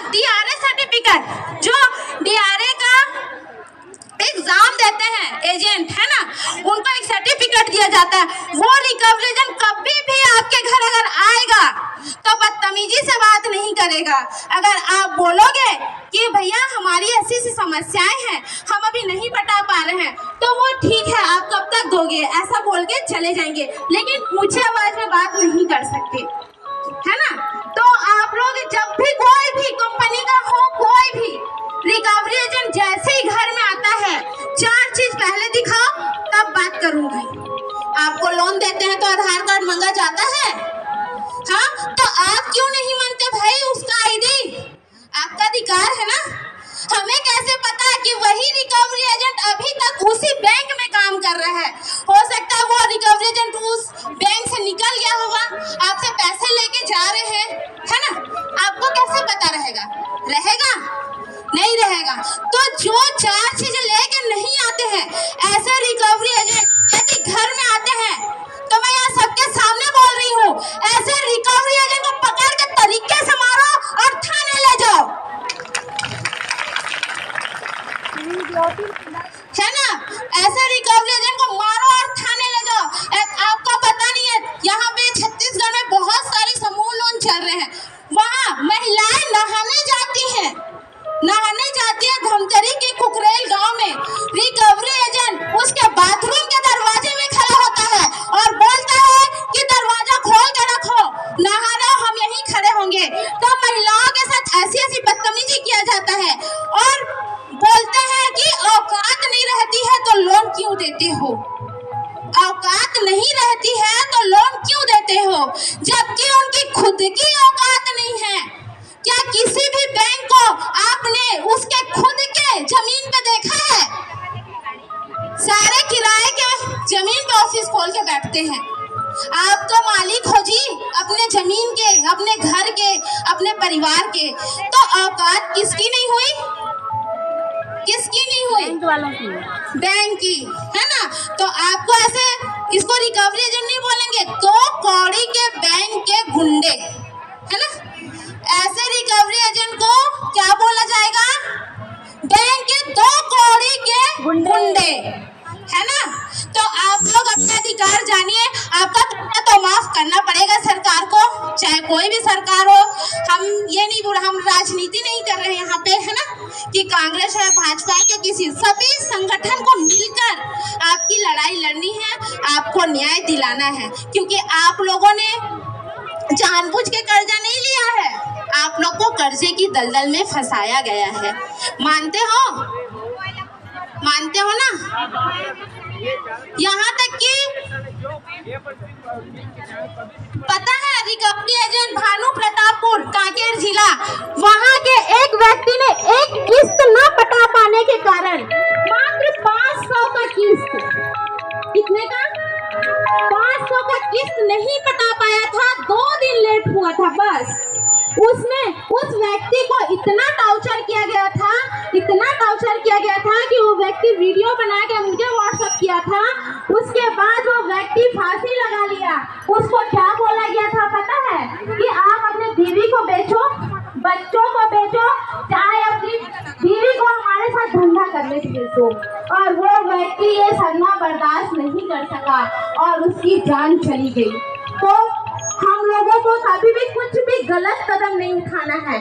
DRA certificate, जो DRA का exam देते हैं एजेंट है ना, उनको एक सर्टिफिकेट दिया जाता है। वो रिकवरी एजेंट कभी भी आपके घर अगर आएगा तो बदतमीजी से बात नहीं करेगा। अगर आप बोलोगे कि भैया हमारी ऐसी सी समस्याएं हैं, हम अभी नहीं पटा पा रहे हैं, तो वो ठीक है, आप कब तक दोगे, ऐसा बोल के चले जाएंगे, लेकिन ऊंची आवाज में बात नहीं कर सकते, है ना। तो आप लोग जब भी कोई भी कंपनी का हो, कोई भी रिकवरी एजेंट जैसे ही घर में आता है, 4 चीज पहले दिखाओ तब बात करूंगी। आपको लोन देते हैं तो आधार कार्ड मांगा जाता है, हाँ, तो आप क्यों नहीं मानते भाई उसका आईडी? आपका अधिकार है ना। हमें कैसे पता कि वही रिकवरी एजेंट अभी तक उसी बैंक में काम कर रहा है? हो सकता है वो रिकवरी एजेंट उस बैंक से निकल गया होगा, आपसे पैसे लेके जा रहे हैं, है ना। आपको कैसे पता रहेगा? नहीं रहेगा। तो जो 4 चीजें लेके नहीं आते हैं, ऐसे रिकवरी एजेंट यदि घर में आते हैं, तो मैं यहाँ सबके सामने बोल रही हूँ, ऐसे रिकवरी एजेंट को पकड़ के तरीके से मारो और थाने ले जाओ, है ना। ऐसे रिकवरी एजेंट को मारो और थाने ले जाओ। आपको पता नहीं है, यहाँ पे छत्तीसगढ़ में बहुत सारे समूह लोन चल रहे हैं, वहाँ महिलाएं नहाने जाती हैं धमतरी के कुकरेल गांव में। रिकवरी एजेंट उसके बाथरूम के दरवाजे में खड़ा होता है और बोलता है कि दरवाजा खोल के रखो, नहा रहे हम यहीं खड़े होंगे। तो महिलाओं के साथ ऐसी बदतमीजी किया जाता है और बोलते हैं कि औकात नहीं रहती है तो लोन क्यों देते हो, औकात नहीं रहती है तो लोन क्यों देते हो, जबकि उनकी खुद की औकात नहीं है। क्या किसी भी बैंक को आपने उसके खुद के जमीन पे देखा है? सारे किराए के जमीन पे ऑफिस खोल के बैठते हैं। आप तो मालिक हो जी अपने जमीन के, अपने घर के, अपने परिवार के। तो औकात किसकी नहीं हुई? किसकी नहीं हुई? बैंक वालों की, बैंक की, है ना। तो आपको ऐसे इसको रिकवरी एजेंट नहीं बोलेंगे, तो कौड़ी के बैंक के गुंडे, है ना। ऐसे रिकवरी एजेंट को क्या बोला जाएगा? बैंक के 2 कौड़ी के गुंडे, है ना। तो आप लोग अपने अधिकार जानिए। आपका तो माफ करना पड़ेगा सरकार को, चाहे कोई भी सरकार हो। हम ये नहीं बोल, हम राजनीति नहीं कर रहे हैं यहाँ पे, है ना, कि कांग्रेस है, भाजपा के, किसी सभी संगठन को मिलकर आपकी लड़ाई लड़नी है, आपको न्याय दिलाना है। क्योंकि आप लोगों ने जानबूझ के कर्जा नहीं लिया है, आप लोग को कर्जे की दलदल में फंसाया गया है। मानते हो ना। यहाँ तक कि पता है रिकवरी एजेंट भानु प्रतापपुर कांकेर जिला, वहाँ के एक व्यक्ति ने एक किस्त न पटा पाने के कारण मात्र 500 का किस्त, कितने का? 500 का किस्त नहीं पटा पाया था, 2 दिन लेट हुआ था बस। उसमें उस व्यक्ति को इतना टॉर्चर किया गया था कि वो व्यक्ति वीडियो बना के मुझे व्हाट्सएप किया था। उसके बाद वो व्यक्ति फांसी लगा लिया। उसको क्या बोला गया था पता है? कि आप अपने बीवी को बेचो, बच्चों को बेचो, चाहे अपनी बीवी को हमारे साथ धंधा करने के लिए दो। और वो व्यक्ति ये सदमा बर्दाश्त नहीं कर सका और उसकी जान चली गई। तो हम लोगों को कभी भी कुछ भी गलत कदम नहीं उठाना है।